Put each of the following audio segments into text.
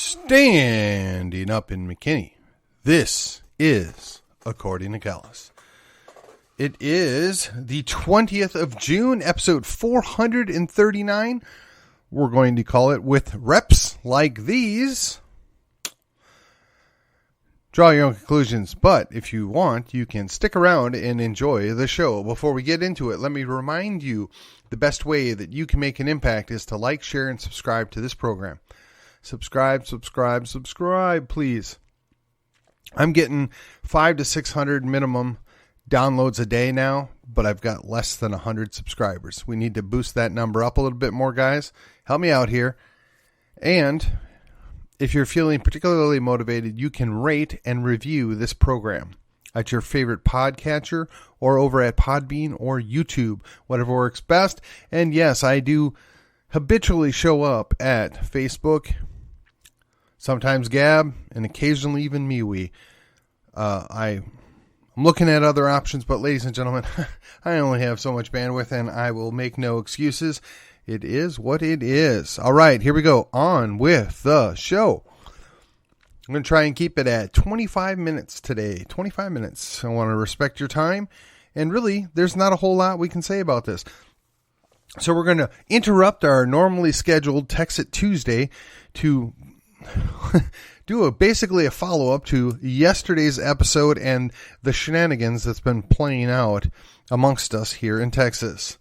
Standing up in McKinney, this is According to Callis. It is the 20th of June, episode 439. We're going to call it With Reps Like These. Draw your own conclusions, but if you want, you can stick around and enjoy the show. Before we get into it, let me remind you the best way that you can make an impact is to like, share, and subscribe to this program. Subscribe, please. I'm getting 500 to 600 minimum downloads a day now, but I've got less than 100 subscribers. We need to boost that number up a little bit more, guys. Help me out here. And if you're feeling particularly motivated, you can rate and review this program at your favorite podcatcher or over at Podbean or YouTube, whatever works best. And yes, I do habitually show up at Facebook, sometimes Gab, and occasionally even MeWe. I'm looking at other options, but ladies and gentlemen, I only have so much bandwidth, and I will make no excuses. It is what it is. All right, here we go. On with the show. I'm going to try and keep it at 25 minutes today. 25 minutes. I want to respect your time. And really, there's not a whole lot we can say about this. So we're going to interrupt our normally scheduled Text It Tuesday to do basically a follow-up to yesterday's episode and the shenanigans that's been playing out amongst us here in Texas.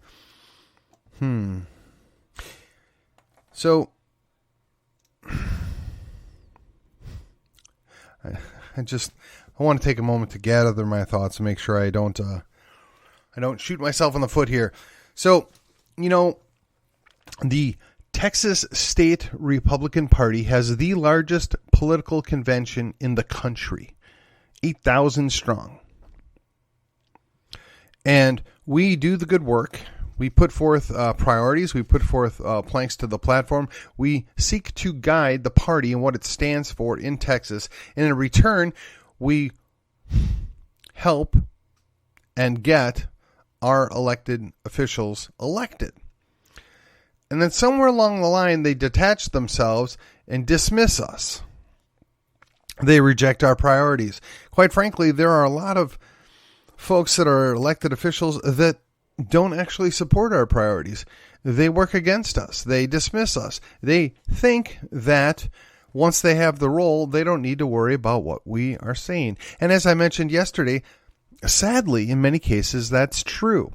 So I want to take a moment to gather my thoughts and make sure I don't shoot myself in the foot here. So, you know, the Texas State Republican Party has the largest political convention in the country, 8,000 strong. And we do the good work. We put forth priorities. We put forth planks to the platform. We seek to guide the party and what it stands for in Texas. And in return, we help and get our elected officials elected. And then somewhere along the line, they detach themselves and dismiss us. They reject our priorities. Quite frankly, there are a lot of folks that are elected officials that don't actually support our priorities. They work against us. They dismiss us. They think that once they have the role, they don't need to worry about what we are saying. And as I mentioned yesterday, sadly, in many cases, that's true.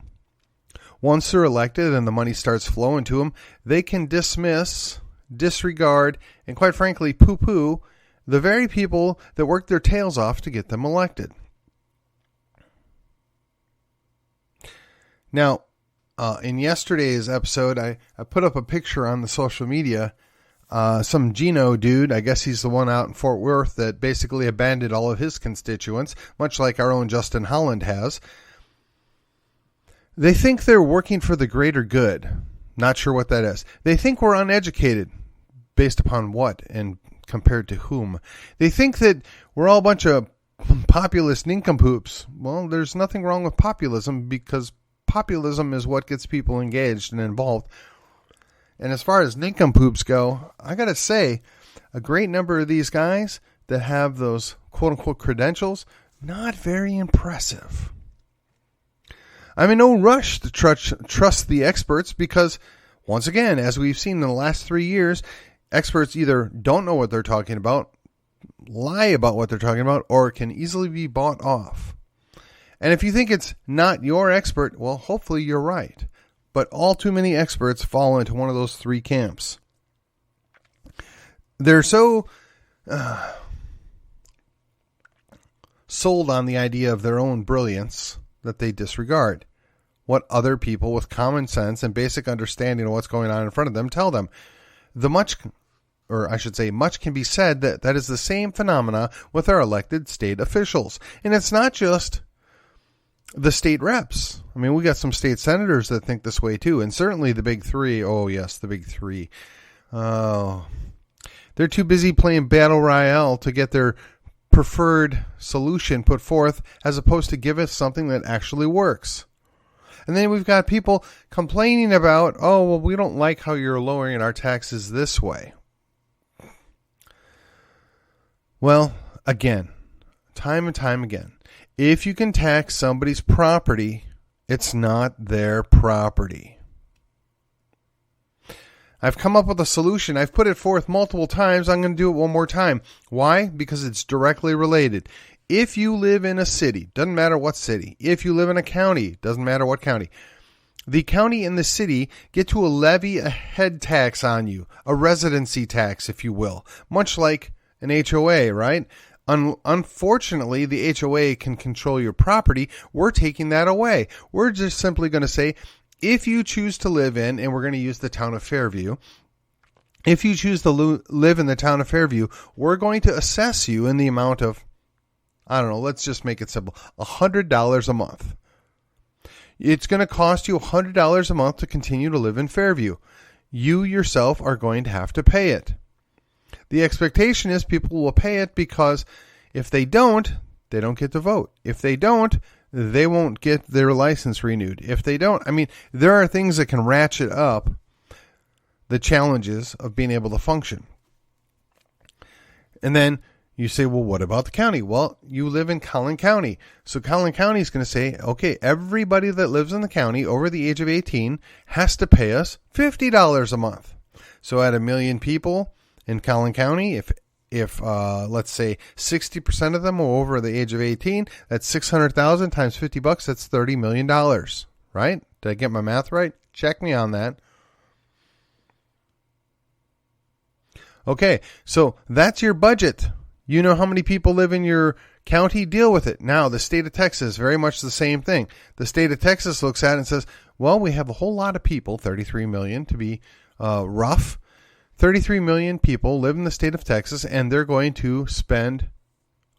Once they're elected and the money starts flowing to them, they can dismiss, disregard, and quite frankly, poo-poo the very people that work their tails off to get them elected. Now, in yesterday's episode, I put up a picture on the social media. Some Gino dude, I guess he's the one out in Fort Worth that basically abandoned all of his constituents, much like our own Justin Holland has. They think they're working for the greater good. Not sure what that is. They think we're uneducated. Based upon what and compared to whom? They think that we're all a bunch of populist nincompoops. Well, there's nothing wrong with populism because populism is what gets people engaged and involved. And as far as nincompoops go, I got to say, a great number of these guys that have those quote-unquote credentials, not very impressive. I'm in no rush to trust the experts because, once again, as we've seen in the last 3 years, experts either don't know what they're talking about, lie about what they're talking about, or can easily be bought off. And if you think it's not your expert, well, hopefully you're right. But all too many experts fall into one of those three camps. They're so sold on the idea of their own brilliance that they disregard what other people with common sense and basic understanding of what's going on in front of them tell them. Much can be said that is the same phenomena with our elected state officials. And it's not just the state reps. I mean, we got some state senators that think this way too. And certainly the big three. Oh, yes, the big three. Oh, they're too busy playing Battle Royale to get their preferred solution put forth as opposed to give us something that actually works. And then we've got people complaining about, oh, well, we don't like how you're lowering our taxes this way. Well, again, time and time again, if you can tax somebody's property, it's not their property. I've come up with a solution. I've put it forth multiple times. I'm going to do it one more time. Why? Because it's directly related. If you live in a city, doesn't matter what city. If you live in a county, doesn't matter what county. The county and the city get to levy a head tax on you, a residency tax, if you will, much like an HOA, right? Unfortunately, the HOA can control your property. We're taking that away. We're just simply going to say, if you choose to live in, and we're going to use the town of Fairview, if you choose to live in the town of Fairview, we're going to assess you in the amount of, I don't know, let's just make it simple, $100 a month. It's going to cost you $100 a month to continue to live in Fairview. You yourself are going to have to pay it. The expectation is people will pay it because if they don't get to vote. If they don't, they won't get their license renewed. If they don't, I mean, there are things that can ratchet up the challenges of being able to function. And then you say, well, what about the county? Well, you live in Collin County. So Collin County is going to say, okay, everybody that lives in the county over the age of 18 has to pay us $50 a month. So at 1 million people in Collin County, if let's say 60% of them are over the age of 18, that's 600,000 times $50. That's $30 million, right? Did I get my math right? Check me on that. Okay, so that's your budget. You know how many people live in your county, deal with it. Now, the state of Texas, very much the same thing. The state of Texas looks at it and says, well, we have a whole lot of people, 33 million to be rough. 33 million people live in the state of Texas, and they're going to spend,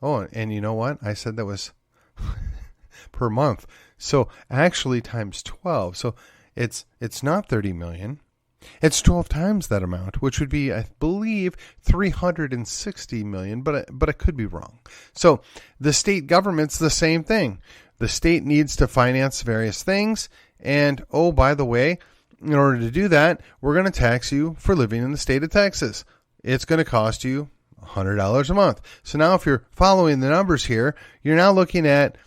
oh, and you know what? I said that was per month. So actually times 12. So it's not 30 million. It's 12 times that amount, which would be, I believe, 360 million, but I could be wrong. So the state government's the same thing. The state needs to finance various things. And, oh, by the way, in order to do that, we're going to tax you for living in the state of Texas. It's going to cost you $100 a month. So now if you're following the numbers here, you're now looking at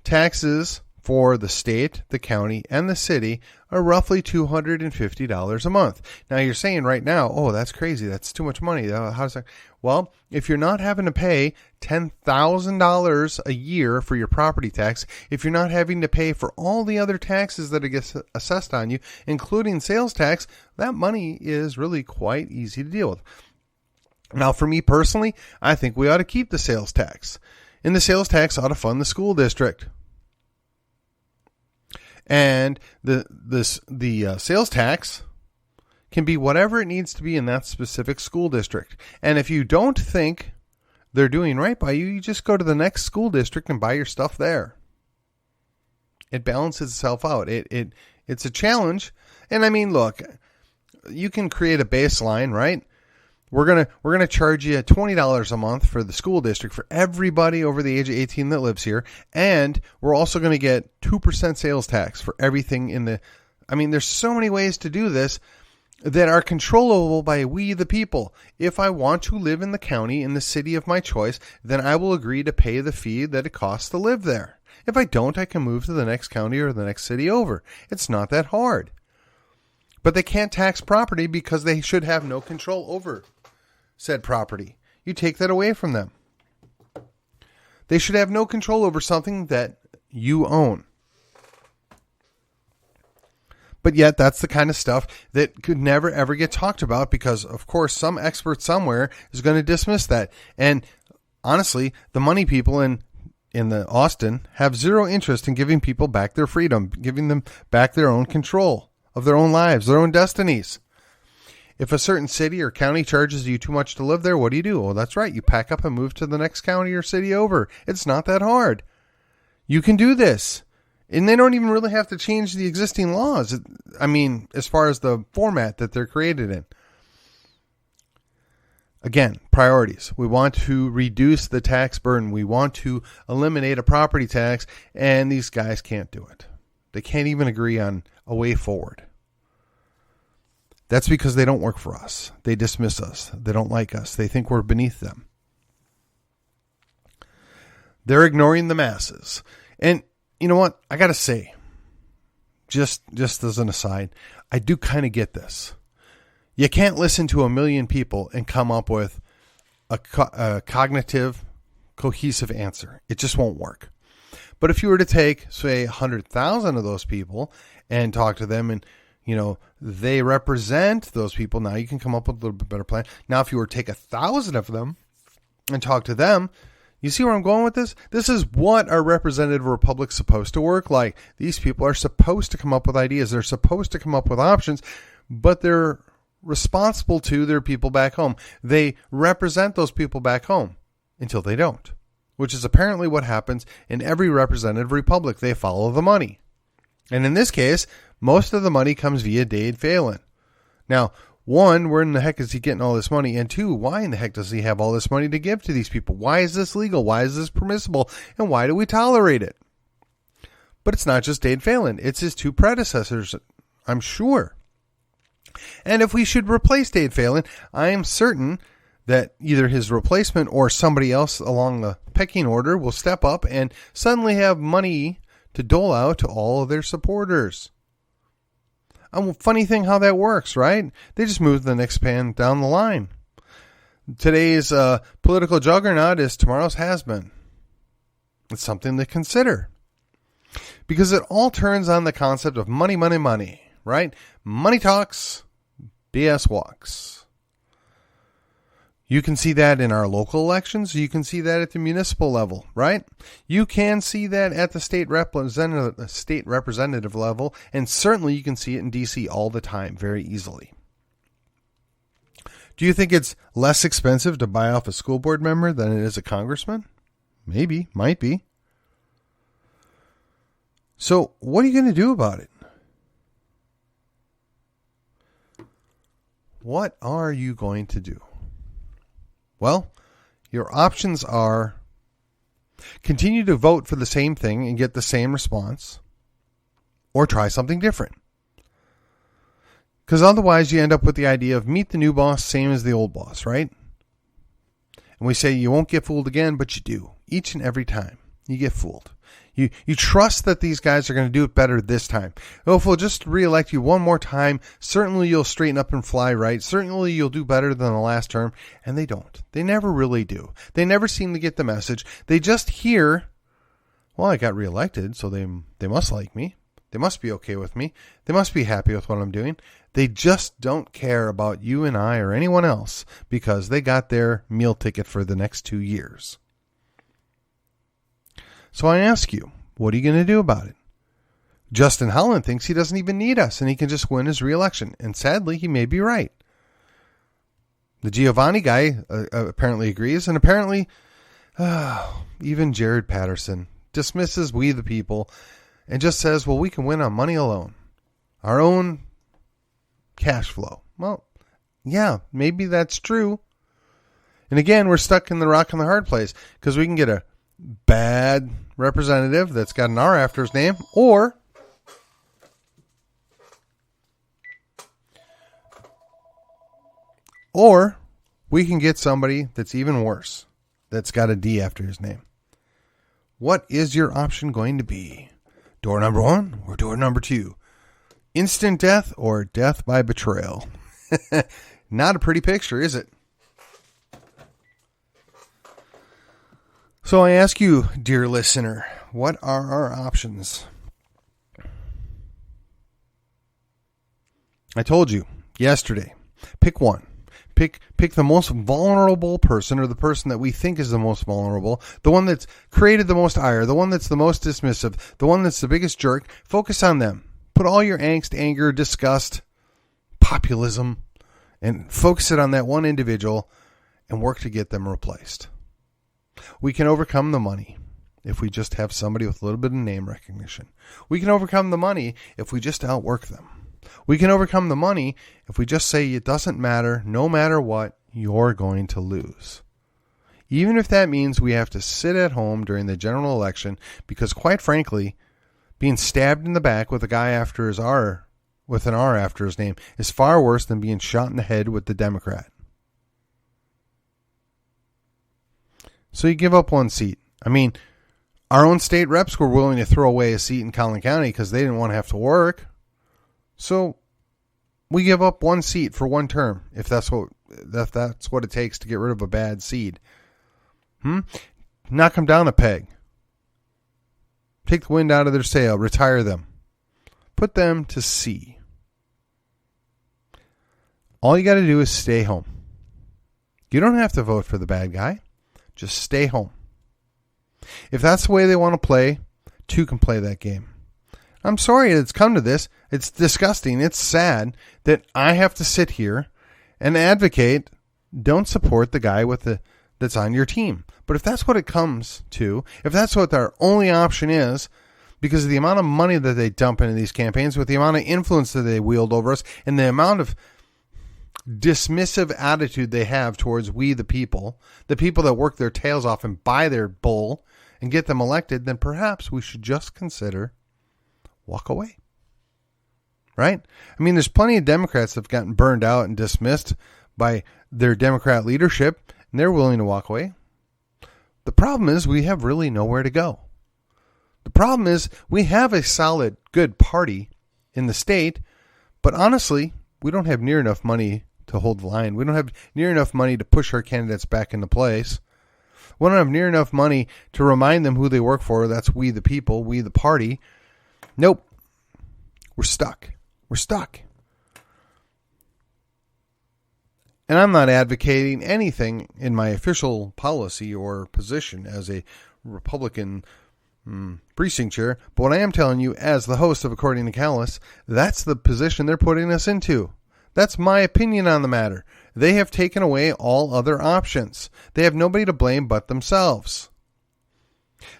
taxes for the state, the county, and the city are roughly $250 a month. Now you're saying right now, oh, that's crazy. That's too much money. How's that? Well, if you're not having to pay $10,000 a year for your property tax, if you're not having to pay for all the other taxes that get assessed on you, including sales tax, that money is really quite easy to deal with. Now, for me personally, I think we ought to keep the sales tax. And the sales tax ought to fund the school district. And the sales tax can be whatever it needs to be in that specific school district. And if you don't think they're doing right by you, you just go to the next school district and buy your stuff there. It balances itself out. It's a challenge. And I mean, look, you can create a baseline, right? We're gonna charge you $20 a month for the school district for everybody over the age of 18 that lives here, and we're also going to get 2% sales tax for everything in the. I mean, there's so many ways to do this that are controllable by we the people. If I want to live in the county in the city of my choice, then I will agree to pay the fee that it costs to live there. If I don't, I can move to the next county or the next city over. It's not that hard. But they can't tax property because they should have no control over said property. You take that away from them. They should have no control over something that you own. But yet that's the kind of stuff that could never ever get talked about because, of course, some expert somewhere is going to dismiss that. And honestly, the money people in the Austin have zero interest in giving people back their freedom, giving them back their own control of their own lives, their own destinies. If a certain city or county charges you too much to live there, what do? Well, that's right. You pack up and move to the next county or city over. It's not that hard. You can do this. And they don't even really have to change the existing laws. I mean, as far as the format that they're created in. Again, priorities. We want to reduce the tax burden. We want to eliminate a property tax, and these guys can't do it. They can't even agree on a way forward. That's because they don't work for us. They dismiss us. They don't like us. They think we're beneath them. They're ignoring the masses. And you know what? I got to say, just as an aside, I do kind of get this. You can't listen to a million people and come up with a cognitive, cohesive answer. It just won't work. But if you were to take, say, 100,000 of those people and talk to them and, they represent those people, now you can come up with a little bit better plan. Now, if you were to take 1,000 of them and talk to them, you see where I'm going with this? This is what our representative republic's supposed to work like. These people are supposed to come up with ideas. They're supposed to come up with options, but they're responsible to their people back home. They represent those people back home until they don't, which is apparently what happens in every representative republic. They follow the money. And in this case, most of the money comes via Dade Phelan. Now, one, where in the heck is he getting all this money? And two, why in the heck does he have all this money to give to these people? Why is this legal? Why is this permissible? And why do we tolerate it? But it's not just Dade Phelan. It's his two predecessors, I'm sure. And if we should replace Dade Phelan, I am certain that either his replacement or somebody else along the pecking order will step up and suddenly have money to dole out to all of their supporters. A funny thing how that works, right? They just move the next pan down the line. Today's political juggernaut is tomorrow's has-been. It's something to consider. Because it all turns on the concept of money, money, money, right? Money talks, BS walks. You can see that in our local elections. You can see that at the municipal level, right? You can see that at the state representative level, and certainly you can see it in D.C. all the time, very easily. Do you think it's less expensive to buy off a school board member than it is a congressman? Maybe, might be. So what are you going to do about it? What are you going to do? Well, your options are continue to vote for the same thing and get the same response, or try something different. Because otherwise you end up with the idea of meet the new boss, same as the old boss, right? And we say you won't get fooled again, but you do. Each and every time you get fooled. You trust that these guys are going to do it better this time. Oh, if we'll just reelect you one more time, certainly you'll straighten up and fly right. Certainly you'll do better than the last term. And they don't. They never really do. They never seem to get the message. They just hear, well, I got reelected, so they must like me. They must be okay with me. They must be happy with what I'm doing. They just don't care about you and I or anyone else because they got their meal ticket for the next 2 years. So I ask you, what are you going to do about it? Justin Holland thinks he doesn't even need us and he can just win his re-election. And sadly, he may be right. The Giovanni guy apparently agrees. And apparently, even Jared Patterson dismisses we the people and just says, well, we can win on money alone. Our own cash flow. Well, yeah, maybe that's true. And again, we're stuck in the rock and the hard place because we can get a bad representative that's got an R after his name, or we can get somebody that's even worse, that's got a D after his name. What is your option going to be? Door number 1 or door number 2? Instant death or death by betrayal? Not a pretty picture, is it? So I ask you, dear listener, what are our options? I told you yesterday, pick one. Pick the most vulnerable person, or the person that we think is the most vulnerable, the one that's created the most ire, the one that's the most dismissive, the one that's the biggest jerk. Focus on them. Put all your angst, anger, disgust, populism, and focus it on that one individual and work to get them replaced. We can overcome the money if we just have somebody with a little bit of name recognition. We can overcome the money if we just outwork them. We can overcome the money if we just say it doesn't matter, no matter what, you're going to lose. Even if that means we have to sit at home during the general election because, quite frankly, being stabbed in the back with a guy after his R, with an R after his name, is far worse than being shot in the head with the Democrat. So you give up one seat. I mean, Our own state reps were willing to throw away a seat in Collin County because they didn't want to have to work. So we give up one seat for one term if that's what it takes to get rid of a bad seed. Knock them down a peg. Take the wind out of their sail. Retire them. Put them to sea. All you got to do is stay home. You don't have to vote for the bad guy. Just stay home. If that's the way they want to play, two can play that game. I'm sorry it's come to this. It's disgusting. It's sad that I have to sit here and advocate, don't support the guy that's on your team. But if that's what it comes to, if that's what our only option is, because of the amount of money that they dump into these campaigns, with the amount of influence that they wield over us, and the amount of dismissive attitude they have towards we the people that work their tails off and buy their bull and get them elected, then perhaps we should just consider walk away. Right? I mean, there's plenty of Democrats that have gotten burned out and dismissed by their Democrat leadership, and they're willing to walk away. The problem is we have really nowhere to go. The problem is we have a solid, good party in the state, but honestly, we don't have near enough money to hold the line. We don't have near enough money to push our candidates back into place. We don't have near enough money to remind them who they work for. That's we the people, we the party. Nope. We're stuck. We're stuck. And I'm not advocating anything in my official policy or position as a Republican precinct chair, but what I am telling you as the host of According to Callus, that's the position they're putting us into. That's my opinion on the matter. They have taken away all other options. They have nobody to blame but themselves.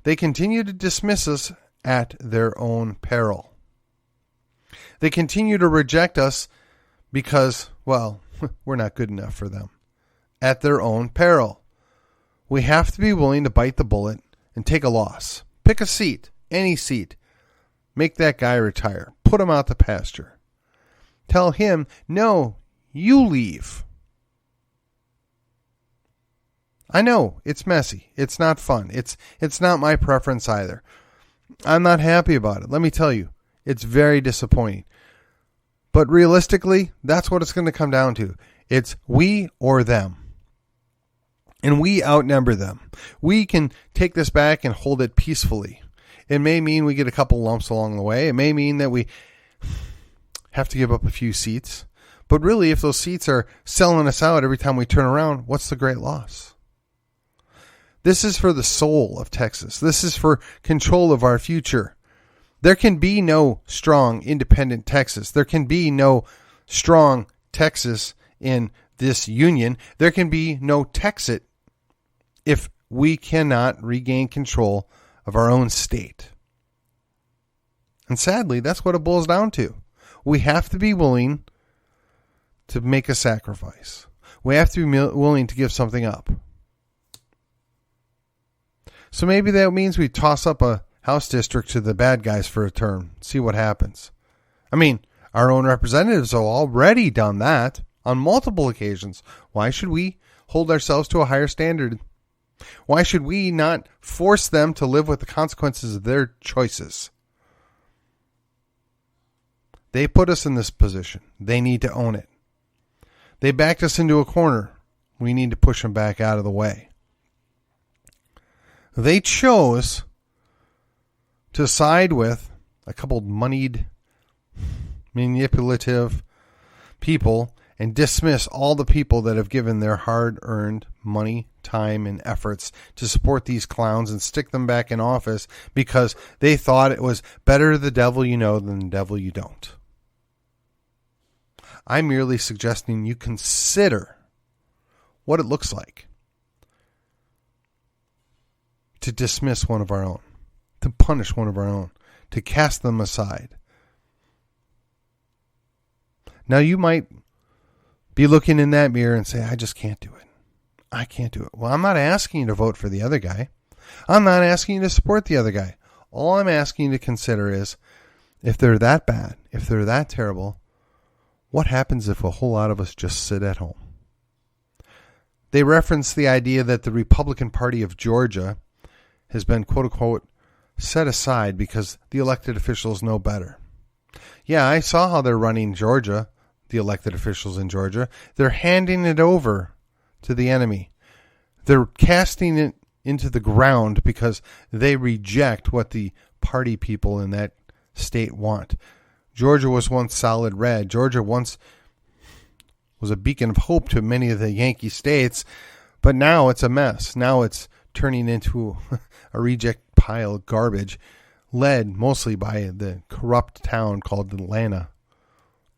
They continue to dismiss us at their own peril. They continue to reject us because, well, we're not good enough for them. At their own peril. We have to be willing to bite the bullet and take a loss. Pick a seat, any seat. Make that guy retire. Put him out to pasture. Tell him, no, you leave. I know, it's messy. It's not fun. It's not my preference either. I'm not happy about it. Let me tell you, it's very disappointing. But realistically, that's what it's going to come down to. It's we or them. And we outnumber them. We can take this back and hold it peacefully. It may mean we get a couple lumps along the way. It may mean that we have to give up a few seats. But really, if those seats are selling us out every time we turn around, what's the great loss? This is for the soul of Texas. This is for control of our future. There can be no strong, independent Texas. There can be no strong Texas in this union. There can be no Texit if we cannot regain control of our own state. And sadly, that's what it boils down to. We have to be willing to make a sacrifice. We have to be willing to give something up. So maybe that means we toss up a House district to the bad guys for a term, see what happens. I mean, our own representatives have already done that on multiple occasions. Why should we hold ourselves to a higher standard? Why should we not force them to live with the consequences of their choices? They put us in this position. They need to own it. They backed us into a corner. We need to push them back out of the way. They chose to side with a couple moneyed, manipulative people and dismiss all the people that have given their hard-earned money, time, and efforts to support these clowns and stick them back in office because they thought it was better the devil you know than the devil you don't. I'm merely suggesting you consider what it looks like to dismiss one of our own, to punish one of our own, to cast them aside. Now you might be looking in that mirror and say, I just can't do it. I can't do it. Well, I'm not asking you to vote for the other guy. I'm not asking you to support the other guy. All I'm asking you to consider is, if they're that bad, if they're that terrible, what happens if a whole lot of us just sit at home? They reference the idea that the Republican Party of Georgia has been, quote unquote, set aside because the elected officials know better. Yeah, I saw how they're running Georgia, the elected officials in Georgia. They're handing it over to the enemy. They're casting it into the ground because they reject what the party people in that state want. Georgia was once solid red. Georgia once was a beacon of hope to many of the Yankee states, but now it's a mess. Now it's turning into a reject pile of garbage, led mostly by the corrupt town called Atlanta.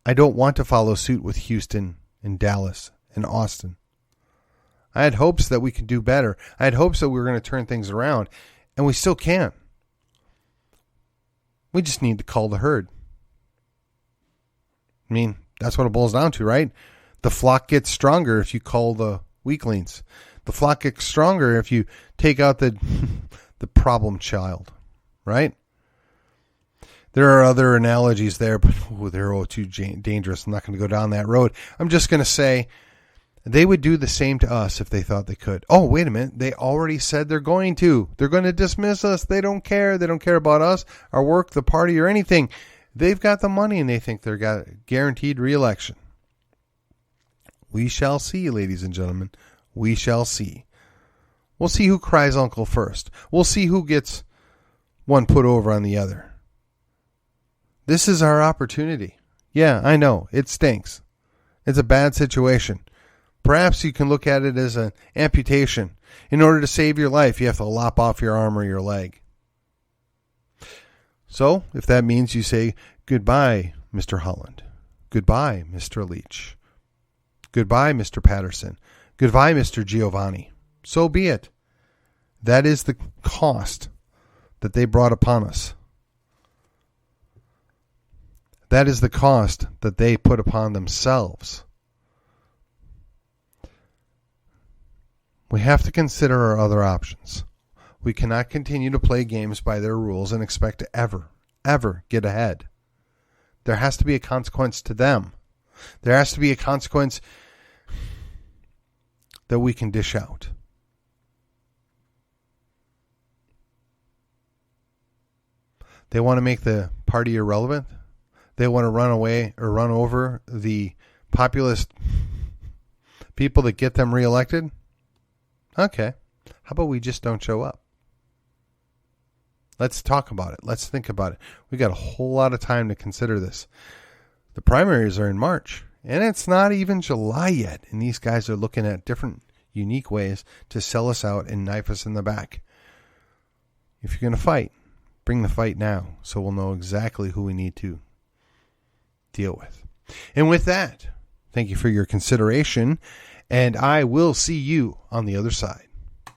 I don't want to follow suit with Houston and Dallas and Austin. I had hopes that we could do better. I had hopes that we were going to turn things around, and we still can. We just need to cull the herd. I mean, that's what it boils down to, right? The flock gets stronger if you cull the weaklings. The flock gets stronger if you take out the problem child, right? There are other analogies there, but they're too dangerous. I'm not going to go down that road. I'm just going to say they would do the same to us if they thought they could. Oh, wait a minute. They already said they're going to. They're going to dismiss us. They don't care. They don't care about us, our work, the party, or anything. They've got the money and they think they're got guaranteed re-election. We shall see, ladies and gentlemen. We shall see. We'll see who cries uncle first. We'll see who gets one put over on the other. This is our opportunity. Yeah, I know. It stinks. It's a bad situation. Perhaps you can look at it as an amputation. In order to save your life, you have to lop off your arm or your leg. So, if that means you say, goodbye, Mr. Holland. Goodbye, Mr. Leach. Goodbye, Mr. Patterson. Goodbye, Mr. Giovanni. So be it. That is the cost that they brought upon us. That is the cost that they put upon themselves. We have to consider our other options. We cannot continue to play games by their rules and expect to ever get ahead. There has to be a consequence to them. There has to be a consequence that we can dish out. They want to make the party irrelevant. They want to run away or run over the populist people that get them reelected. Okay. How about we just don't show up? Let's talk about it. Let's think about it. We got a whole lot of time to consider this. The primaries are in March, and it's not even July yet. And these guys are looking at different unique ways to sell us out and knife us in the back. If you're going to fight, bring the fight now so we'll know exactly who we need to deal with. And with that, thank you for your consideration, and I will see you on the other side.